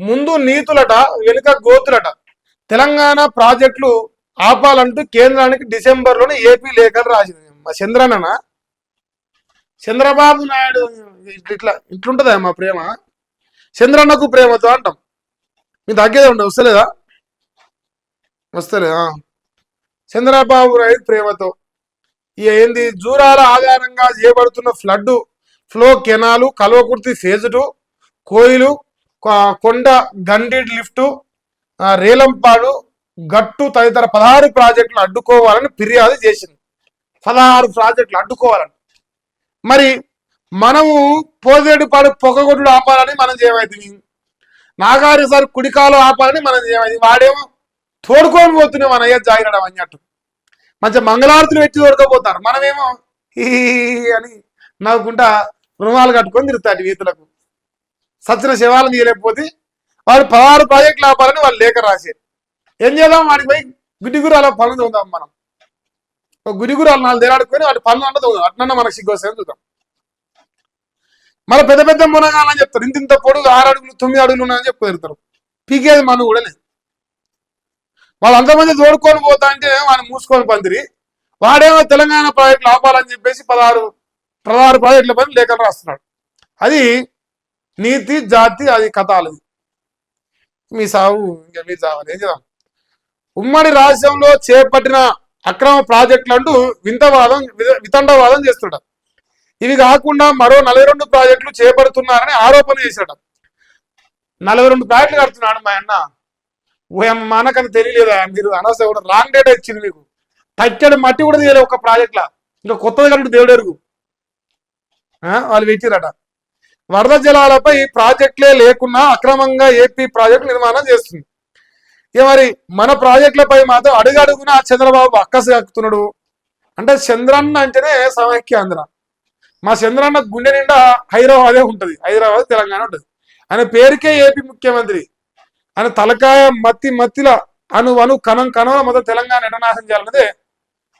ముందు నీతులట వెనుక గోతులట. తెలంగాణ ప్రాజెక్టులు ఆపాలంటూ కేంద్రానికి డిసెంబర్లోనే ఏపీ లేఖలు రాసింది. మా చంద్రబాబు నాయుడు ఇట్లుంటుందా మా ప్రేమ? చంద్రన్నకు ప్రేమతో అంటాం. మీ తగ్గేదే ఉండే వస్తలేదా? చంద్రబాబు నాయుడు ప్రేమతో ఏంది జూరాల ఆధారంగా చేయబడుతున్న flood flow canal, Kalwakurthy phase 2, కోయిలు, కొండ గండి లిఫ్టు, రేలంపాడు గట్టు తదితర 16 ప్రాజెక్టులు అడ్డుకోవాలని ఫిర్యాదు చేసింది. 16 ప్రాజెక్టులు అడ్డుకోవాలని. మరి మనము పోదేడుపాడు పొగగొడ్లు ఆపాలని మనం చేయమైంది, నాగారి సార్ కుడికాలు ఆపాలని మనం చేయమైంది. వాడేమో తోడుకొని పోతున్నాం మన అయ్య జాయినడం అన్నట్టు. మంచిగా మంగళారతులు పెట్టి తోడుకోపోతారు, మనమేమో ఈ అని నవ్వుకుంటా రుణాలు కట్టుకొని తిరుగుతాడు వీతులకు. సచిన శివాలను తీయలేకపోతే వాడు 16 ప్రాజెక్టులు ఆపాలని వాళ్ళు లేఖ రాశారు. ఏం చేద్దాం, వాడికి పోయి గుడిగురాల పనులు చూద్దాం. మనం గుడిగురాలు 4 దేరాడుకొని వాటి పనులు అంటే చూద్దాం. అట్లన్నా మనకు సిగ్గొస్తాయని చూద్దాం. మళ్ళీ పెద్ద పెద్ద మునగాలని చెప్తారు. ఇంత పొడుగు 6 అడుగులు 9 అడుగులు ఉన్నాయని చెప్పి పెడతారు. పీకేది మనం కూడా లేదు. వాళ్ళు అంతమంది తోడుకొని పోతా అంటే వాడిని మూసుకొని పందిరి, వాడేమో తెలంగాణ ప్రాజెక్టులు ఆపాలని చెప్పేసి 16 ప్రాజెక్టుల పని లేఖలు రాస్తున్నాడు. అది నీతి జాతి, అది కథాలది. మీ సాగు ఇంకా మీ సాగు ఏం చేద్దాం. ఉమ్మడి రాష్ట్రంలో చేపట్టిన అక్రమ ప్రాజెక్టులు అంటూ వితండవాదం చేస్తున్నాడు. ఇవి కాకుండా మరో 42 ప్రాజెక్టులు చేపడుతున్నారని ఆరోపణ చేశాడు. 42 ప్రాజెక్టులు కడుతున్నాడు మా అన్న. ఓయమ్మ మనకని తెలియలేదా? మీరు అనవసరం కూడా రాంగ్ డేటా ఇచ్చింది మీకు. తట్టడి మట్టి కూడా తీయలేదు ఒక ప్రాజెక్టులా. ఇంకా కొత్తది కట్టు దేవుడెరుగు వాళ్ళు పెట్టిరట. వరద జలాలపై ప్రాజెక్టులే లేకున్నా అక్రమంగా ఏపీ ప్రాజెక్టు నిర్మాణం చేస్తుంది. ఇక మరి మన ప్రాజెక్టులపై మాత్రం అడుగడుగునా చంద్రబాబు అక్కసు ఎక్కుతున్నాడు. అంటే చంద్రన్న అంటేనే సమైక్యాంధ్ర. మా చంద్రన్న గుండె నిండా హైదరాబాదే ఉంటుంది, హైదరాబాద్ తెలంగాణ ఉంటుంది. ఆయన పేరుకే ఏపీ ముఖ్యమంత్రి. ఆయన తలకాయ మత్తిల అను కణం మొత్తం తెలంగాణ ఎటనాశం చేయాలన్నదే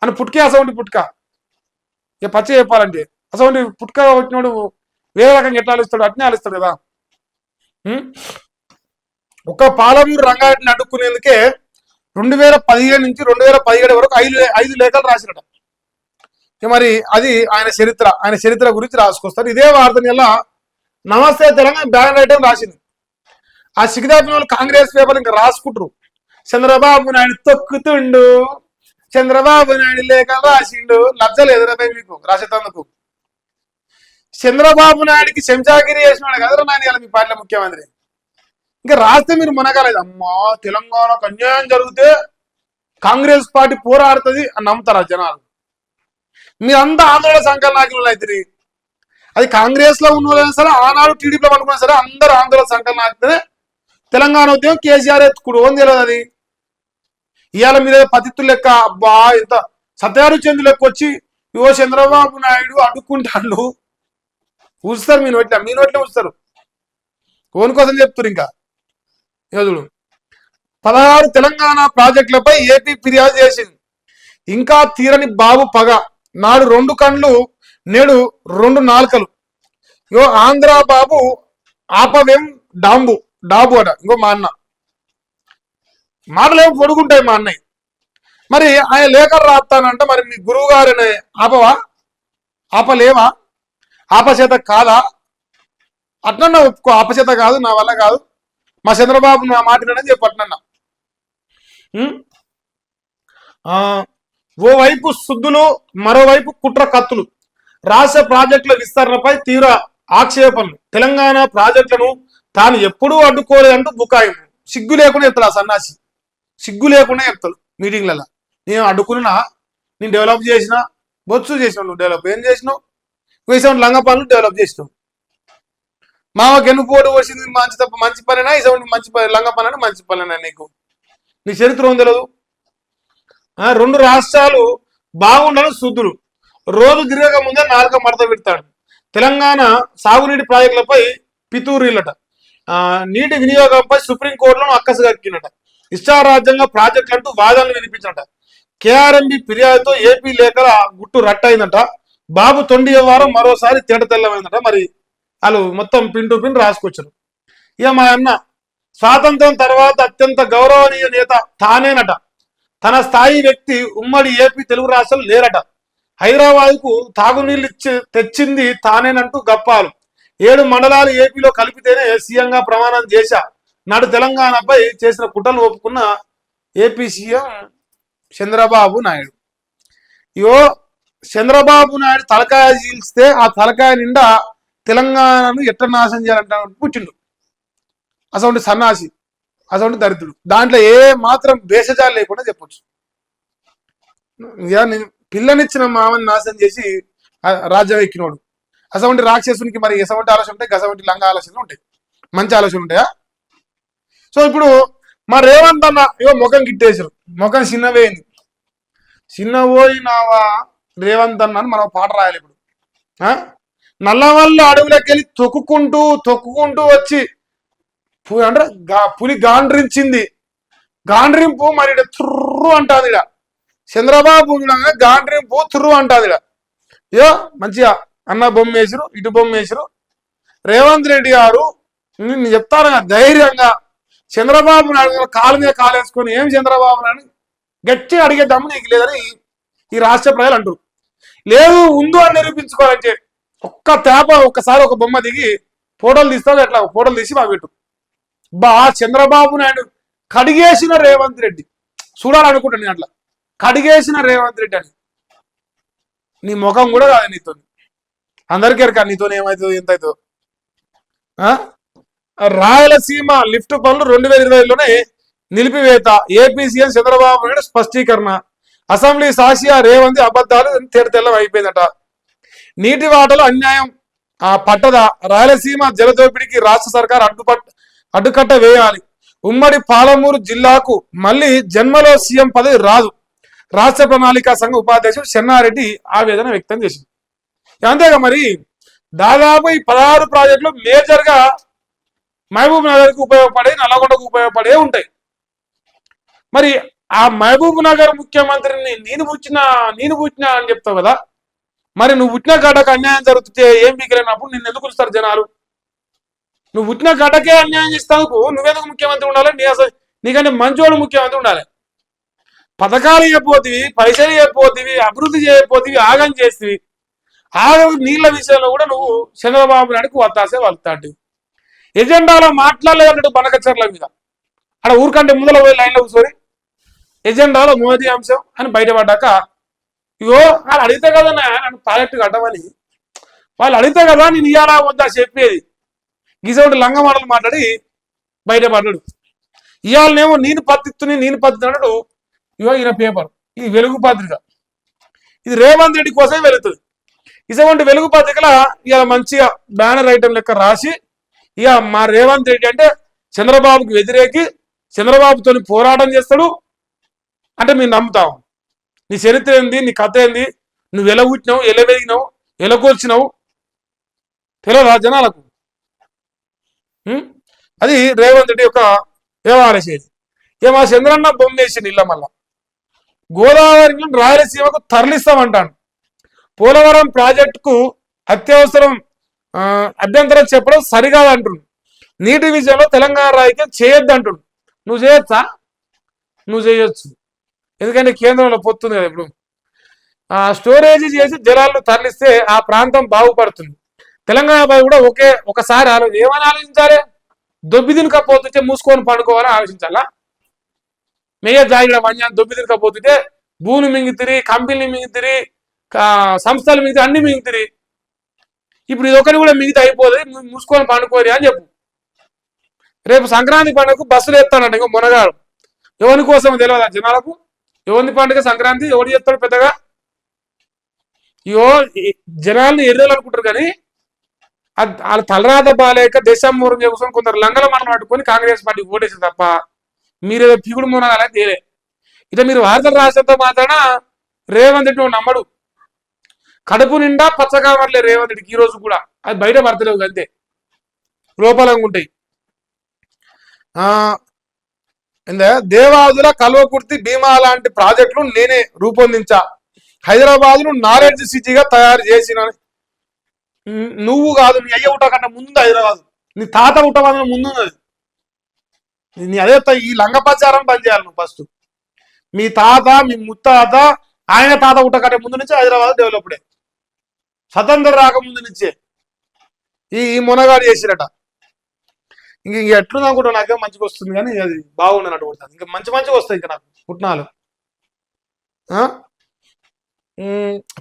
ఆయన పుట్కే. అసౌంటి పుట్క ఇక పచ్చి చెప్పాలంటే అసౌంటి పుట్క వచ్చినోడు వేరే రకంగా ఎట్లా ఆలోచిస్తాడు, అట్నే ఆలోచిస్తాడు కదా. ఒక పాలమూరు రంగారెడ్డిని అడ్డుకునేందుకే 2015 నుంచి 2017 వరకు 5 లేఖలు రాసినట. మరి అది ఆయన చరిత్ర గురించి రాసుకొస్తారు. ఇదే వార్త నెల నమస్తే తెలంగాణ బ్యాన్ రైటర్ రాసింది. ఆ సిగ్గుదాపిన వాళ్ళు కాంగ్రెస్ పేపర్ ఇంకా రాసుకుంటారు. చంద్రబాబు నాయుడు తొక్కుతుండు, చంద్రబాబు నాయుడు లేఖలు రాసిండు. లజ్జలు ఎదురపై మీకు రాసేటందుకు. చంద్రబాబు నాయుడికి చెంచాగిరి చేసినాడు కదరా నాయన మీ పార్టీ ముఖ్యమంత్రి. ఇంకా రాస్తే మీరు మునగలేదు. అమ్మా తెలంగాణకు అన్యాయం జరిగితే కాంగ్రెస్ పార్టీ పోరాడుతుంది అని నమ్ముతారా జనాలు? మీరంతా ఆందోళన సంఘాల నాయకులు అయితే అది కాంగ్రెస్ లో ఉన్న సరే, ఆనాడు టీడీపీలో అనుకున్నా సరే, అందరూ ఆందోళన సంఘాల నాయకులే. తెలంగాణ ఉద్యమం కేసీఆర్ ఎత్తుకుడు అని తెలియదు. అది ఇవాళ మీద పతిత్తులు లెక్క అబ్బా ఇంత సత్యారు చంద్రు లెక్క వచ్చి ఇవో చంద్రబాబు నాయుడు అడ్డుకుంటాడు ఊస్తారు. మీ నోట్లే ఊస్తారు. ఓన్ కోసం చెప్తారు. ఇంకా యోధుడు 16 తెలంగాణ ప్రాజెక్టులపై ఏపీ ఫిర్యాదు చేసింది. ఇంకా తీరని బాబు పగ. నాడు 2 కళ్ళు, నేడు 2 నాలుకలు. ఇగో ఆంధ్ర బాబు ఆపవేం డాబు అట. ఇంకో మా అన్న మాటలేమో పొడుగుంటాయి మా అన్నయ్య. మరి ఆయన లేఖలు రాస్తానంట. మరి మీ గురువు గారిని ఆపలేవా? ఆపచేత కాదా? అట్లన్నా ఒప్పుకో, ఆపచేత కాదు, నా వల్ల కాదు, మా చంద్రబాబు నా మాట్లాడని చెప్పి అట్లన్నా. ఓవైపు శుద్ధులు, మరోవైపు కుట్ర కత్తులు. రాష్ట్ర ప్రాజెక్టుల విస్తరణపై తీవ్ర ఆక్షేపణలు. తెలంగాణ ప్రాజెక్టులను తాను ఎప్పుడూ అడ్డుకోలేదంటూ బుకాయింపు. సిగ్గు లేకుండా చెప్తాడు ఆ సన్నాసి. సిగ్గు లేకుండా చెప్తాడు మీటింగ్లలో. నేను అడ్డుకున్నా, నేను డెవలప్ చేసిన, బొత్సు చేసినావు. నువ్వు డెవలప్ ఏం చేసినావు? ఇసౌంటి లంగ పనులు డెవలప్ చేసినావు. మామకి ఎన్నుకోడు వచ్చింది మంచి పనేనా? ఇసౌంటి మంచి లంగ పని మంచి పనేనా? నీ చరిత్ర ఉంది తెలియదు. 2 రాష్ట్రాలు బాగుండాలని శుద్ధులు రోజు తిరగక ముందే 4 మడత పెడతాడు. తెలంగాణ సాగునీటి ప్రాజెక్టులపై పితూరీలట. నీటి వినియోగంపై సుప్రీంకోర్టులో అక్కసు కక్కినట. ఇష్టారాజ్యంగా ప్రాజెక్టులు అంటూ వాదనలు వినిపించట. కేఆర్ఎంబి ఫిర్యాదుతో ఏపీ లేఖల గుట్టు రట్టయిందట. బాబు తొండి వ్యవహారం మరోసారి తేట తెల్లమైందట. మరి వాళ్ళు మొత్తం పిన్ టు పిన్ రాసుకొచ్చారు. ఇక మా అన్న స్వాతంత్రం తర్వాత అత్యంత గౌరవనీయ నేత తానేనట. తన స్థాయి వ్యక్తి ఉమ్మడి ఏపీ తెలుగు రాష్ట్రాలు లేరట. హైదరాబాద్ కు తాగునీళ్ళు తెచ్చింది తానేనంటూ గప్పాలు. 7 మండలాలు ఏపీలో కలిపితేనే సీఎంగా ప్రమాణం చేశా. నాడు తెలంగాణపై చేసిన కుట్రలు ఒప్పుకున్న ఏపీ సీఎం చంద్రబాబు నాయుడు. ఇయో చంద్రబాబు నాయుడు తలకాయ చీల్స్తే ఆ తలకాయ నిండా తెలంగాణను ఎట్ట నాశనం చేయాలంట పుట్టిండు. అసలు సన్నాసి, అసలు దరిద్రుడు. దాంట్లో ఏ మాత్రం భేషజాలు లేకుండా చెప్పొచ్చు. పిల్లనిచ్చిన మామని నాశనం చేసి రాజ్యం ఎక్కినోడు. అసలు రాక్షసునికి మరి ఎసవంటి ఆలోచన ఉంటాయి, గసవంటి లంగా ఆలోచనలు ఉంటాయి, మంచి ఆలోచన ఉంటాయా? సో ఇప్పుడు మా రేవంత్ అన్న ముఖం గిట్టేసారు, ముఖం చిన్నవేయింది. చిన్నపోయినావా రేవంత్ అన్న మనం పాట రాయాలి ఇప్పుడు. నల్లవల్ల అడవులకి వెళ్ళి తొక్కుకుంటూ వచ్చి అంటే పులి గాండ్రించింది. గాండ్రింపు మరి తుర్రు అంటాది ఇడ. చంద్రబాబు గాండ్రింపు తుర్రు అంటాది ఇడ. మంచిగా అన్న బొమ్మ వేసిరు, ఇటు బొమ్మ వేసిరు. రేవంత్ రెడ్డి గారు నేను చెప్తాను ధైర్యంగా చంద్రబాబు నాయుడు కాలు మీద కాలు వేసుకొని ఏం చంద్రబాబు నాయుడు గట్టిగా అడిగే దమ్ము నీకు లేదని ఈ రాష్ట్ర ప్రజలు అంటారు. లేదు ఉందో అని నిరూపించుకోవాలంటే ఒక్కసారి ఒక బొమ్మ దిగి ఫోటోలు తీస్తావు, ఎట్లా ఫోటోలు తీసి మాకు పెట్టు. చంద్రబాబు నాయుడు కడిగేసిన రేవంత్ రెడ్డి చూడాలనుకుంటాను నేను. అట్లా కడిగేసిన రేవంత్ రెడ్డి అని నీ ముఖం కూడా కాదు నీతో. అందరికీ ఎరక నీతో ఏమవుతుందో ఎంత అవుతుందో. రాయలసీమ లిఫ్ట్ పనులు 2020లోనే నిలిపివేత. ఏపీ సీఎం చంద్రబాబు నాయుడు స్పష్టీకరణ. అసెంబ్లీ సాక్షిగా రేవంత్ అబద్ధాలు తెల్లం అయిపోయిందట. నీటి వాటలు అన్యాయం పట్టదా. రాయలసీమ జలదోపిడికి రాష్ట్ర సర్కార్ అడ్డుకట్ట వేయాలి. ఉమ్మడి పాలమూరు జిల్లాకు మళ్ళీ జన్మలో సీఎం పదవి రాదు. రాష్ట్ర ప్రణాళిక సంఘ ఉపాధ్యక్షుడు చెన్నారెడ్డి ఆవేదన వ్యక్తం చేసింది. అంతేగా మరి దాదాపు ఈ 16 ప్రాజెక్టులు మేజర్ గా మహబూబ్ నగర్ కు ఉపయోగపడే, నల్లగొండకు ఉపయోగపడే ఉంటాయి. మరి ఆ మహబూబ్ నగర్ ముఖ్యమంత్రిని నేను పుట్టినా అని చెప్తావు కదా. మరి నువ్వు పుట్టిన గడ్డకు అన్యాయం జరుగుతుంటే ఏం మిగిలినప్పుడు నిన్ను ఎందుకు పిలుస్తారు జనాలు? నువ్వు పుట్టిన గడ్డకే అన్యాయం చేస్తానుకు నువ్వెందుకు ముఖ్యమంత్రి ఉండాలి? నీకంటే మంచోడు ముఖ్యమంత్రి ఉండాలి. పథకాలు చేయకపోతేవి, పైసలు చేయకపోతేవి, అభివృద్ధి చేయకపోతేవి, ఆగం చేస్తేవి. ఆగం నీళ్ల విషయంలో కూడా నువ్వు చంద్రబాబు నాయుడుకు వత్తాసే వలుతాంటి. ఎజెండాలో మాట్లాడలేదన్నట్టు బనకచర్ల మీద అక్కడ ఊరికంటే ముందర పోయి లైన్లో కూర్చొని ఎజెండాలో మోదీ అంశం అని బయటపడ్డాక వాళ్ళు అడిగితే కదా నన్ను ప్రాజెక్టు కట్టమని వాళ్ళు అడిగితే కదా నేను ఇయ్యాలా వద్దా చెప్పేది. గిసోటి లంగ మాటలు మాట్లాడి బయటపడ్డాడు. ఇవాళనేమో నేను పత్తి అన్నాడు. ఈయన పేపర్, ఇది వెలుగు పత్రిక, ఇది రేవంత్ రెడ్డి కోసమే వెళుతుంది. ఇటువంటి వెలుగు పత్రికల ఇవాళ మంచిగా బ్యానర్ ఐటమ్ లెక్క రాసి ఇక మా రేవంత్ రెడ్డి అంటే చంద్రబాబుకి వ్యతిరేకి, చంద్రబాబుతో పోరాటం చేస్తాడు అంటే మీరు నమ్ముతావు. నీ చరిత్ర ఏంది, నీ కథ ఏంది, నువ్వు ఎలా పుట్టినావు, ఎలా వెలిగినావు, ఎలా కూర్చున్నావు తెలియదా జనాలకు? అది రేవంత్ రెడ్డి యొక్క వ్యవహార శైలి. ఇక మా చంద్రన్న బొమ్మ వేసింది ఇళ్ళ మళ్ళా. గోదావరి రాయలసీమకు తరలిస్తామంటాను. పోలవరం ప్రాజెక్టుకు అత్యవసరం అభ్యంతరం చెప్పడం సరికాదంటుండు. నీటి విషయంలో తెలంగాణ రాయికి చేయొద్దు అంటుండు. నువ్వు చేయొచ్చా? నువ్వు చేయొచ్చు, ఎందుకంటే కేంద్రంలో పొత్తుంది కదా. ఇప్పుడు స్టోరేజ్ చేసి జలాలను తరలిస్తే ఆ ప్రాంతం బాగుపడుతుంది. తెలంగాణపై కూడా ఒకసారి ఏమని ఆలోచించాలి? దొబ్బి తినకపోతుంటే మూసుకొని పండుకోవాలని ఆలోచించాలా? మేయర్ జాగిడ మంజాన్ని దొబ్బి తినకపోతుంటే భూమి మింగితిరి, కంపెనీలు మింగితిరి, సంస్థలు మిగితే అన్ని మింగితిరి. ఇప్పుడు ఇది ఒకటి కూడా మిగతా అయిపోతుంది, మూసుకొని పండుకోరి అని చెప్పు. రేపు సంక్రాంతి పండుగకు బస్సులు ఎత్తానంట. ఇంకో మునగాడు ఎవరి కోసం తెలియదు జనాలకు. ఎవరి పండుగ సంక్రాంతి ఎవరు చేస్తాడు పెద్దగా? జనాలను ఎర్రలు అనుకుంటారు కానీ వాళ్ళ తలరాత బాలేక దేశంమూరం చేసుకొని కొందరు లంగల మనం పట్టుకొని కాంగ్రెస్ పార్టీకి ఓటేసారు తప్ప మీరేదో పిగుడు మునగాలే తేలే. ఇట్లా మీరు వార్తలు రాసేంత మాత్రాన రేవంత్ రెడ్డి నమ్మడు. కడుపు నిండా పచ్చగా వర్లే రేవంత్ రెడ్డికి ఈ రోజు కూడా. అది బయట పడతలేవు అంతే, లోపలంగా ఉంటాయి. దేవాదుల కల్వకుర్తి భీమా లాంటి ప్రాజెక్టులు నేనే రూపొందించా. హైదరాబాద్ ను నాలెడ్జ్ సిటీగా తయారు చేసిన. నువ్వు కాదు, నీ అయ్య ఉట్ట కన్నా ముందు హైదరాబాద్, నీ తాత ఉట్టవాదన ముందున్నది. నీ అదే ఈ లంగపచారం బంద్ చేయాలి నువ్వు ఫస్ట్. మీ తాత మీ ముత్తాత ఆయన తాత ఉట్టకట్టే ముందు నుంచి హైదరాబాద్ డెవలప్డే, స్వతంత్రం రాకముందు నుంచే ఈ మునగాడు చేసిరట. ఇంక ఎట్లుంది అనుకుంటా, నాకేం మంచిగా వస్తుంది కానీ అది బాగుండనట్టు కొడుతుంది. ఇంకా మంచిగా వస్తాయి ఇంకా నాకు పుట్నాలు.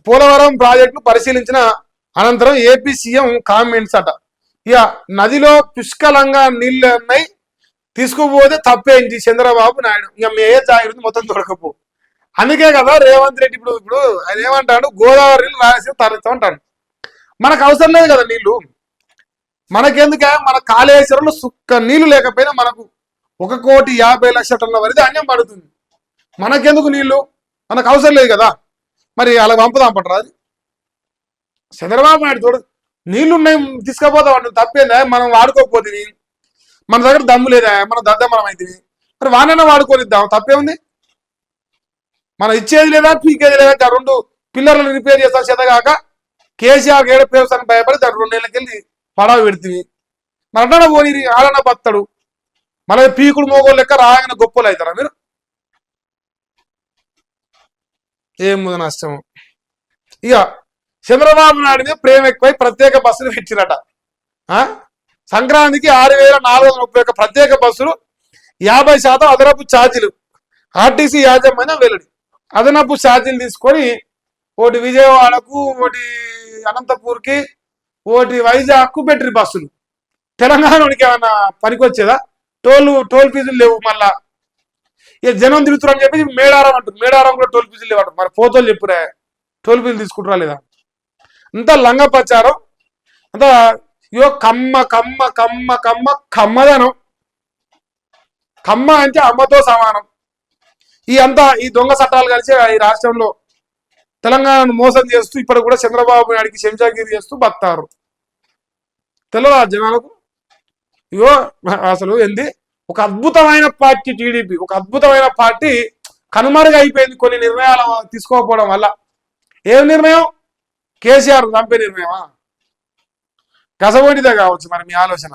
పోలవరం ప్రాజెక్టు పరిశీలించిన అనంతరం ఏపీ సీఎం కామెంట్స్ అట. ఇక నదిలో పుష్కలంగా నీళ్ళు ఉన్నాయి, తీసుకుపోతే తప్పేంటి చంద్రబాబు నాయుడు, ఇక మే జాగ్రత్త మొత్తం దొరకపో. అందుకే కదా రేవంత్ రెడ్డి ఇప్పుడు ఆయన ఏమంటాడు, గోదావరి నీళ్ళు రాయలసీమ తరలిస్తాం అంటాడు. మనకు అవసరం లేదు కదా నీళ్లు, మనకెందుకే? మన కాళేశ్వరంలో సుక్క నీళ్లు లేకపోయినా మనకు 1,50,00,000 టన్నుల వరకు ధాన్యం పడుతుంది. మనకెందుకు నీళ్లు? మనకు అవసరం లేదు కదా. మరి అలా పంపుదాం పట్టరా అది. చంద్రబాబు నాయుడు చూడు, నీళ్లున్నాయి తీసుకపోతాం అంటు తప్పేందా? మనం వాడుకోకపోతే మన దగ్గర దమ్ము లేదా, మన దద్దమరం అయితే మరి వానైనా వాడుకోనిద్దాం, తప్పేముంది? మనం ఇచ్చేది లేదా పీకేది లేదా? రెండు పిల్లర్లను రిపేర్ చేస్తాం చేతగాక కేసీఆర్ ఏడ పేరుస్తాను భయపడి దాని 2 నెలలకెళ్ళి పడవ పెడుతుంది. మరి అన్న పోనీ ఆడన బతాడు, మన పీకుడు మోగోలు లెక్క రాగానే గొప్పలు అవుతారా మీరు? ఏం నష్టము. ఇక చంద్రబాబు నాయుడు మీద ప్రేమ ఎక్కువై ప్రత్యేక బస్సులు పెట్టిరట. సంక్రాంతికి 6,431 ప్రత్యేక బస్సులు, 50% అదనపు ఛార్జీలు. ఆర్టీసీ యాజమాన్యం వెల్లడి. అదనపు ఛార్జీలు తీసుకొని ఒకటి విజయవాడకు, ఒకటి అనంతపూర్కి, ఒకటి వైజాగ్కు పెట్టిరు బస్సులు. తెలంగాణకి ఏమన్నా పనికొచ్చేదా? టోల్ ఫీజులు లేవు. మళ్ళా ఇక జనం తిరుగుతున్నారు అని చెప్పి మేడారం అంటారు, మేడారం కూడా టోల్ ఫీజులు లేవు అంటారు. మరి పోతోలు చెప్పురా, టోల్ ఫీజులు తీసుకుంటారా లేదా? అంతా లంగ ప్రచారం, అంతా ఇయో కమ్మ కమ్మ కమ్మ కమ్మ కమ్మదనం. కమ్మ అంటే అమ్మతో సమానం. ఈ దొంగ చట్టాలు కలిసి ఈ రాష్ట్రంలో తెలంగాణను మోసం చేస్తూ ఇప్పుడు కూడా చంద్రబాబు నాయుడికి చెంచాగిరి చేస్తూ బతారు. తెలియదా జనాలకు? ఇగో అసలు ఏంది, ఒక అద్భుతమైన పార్టీ టీడీపీ, ఒక అద్భుతమైన పార్టీ కనుమరుగు అయిపోయింది కొన్ని నిర్ణయాలు తీసుకోకపోవడం వల్ల. ఏం నిర్ణయం? కేసీఆర్ చంపే నిర్ణయమా? కసబొండిదే కావచ్చు మరి మీ ఆలోచన.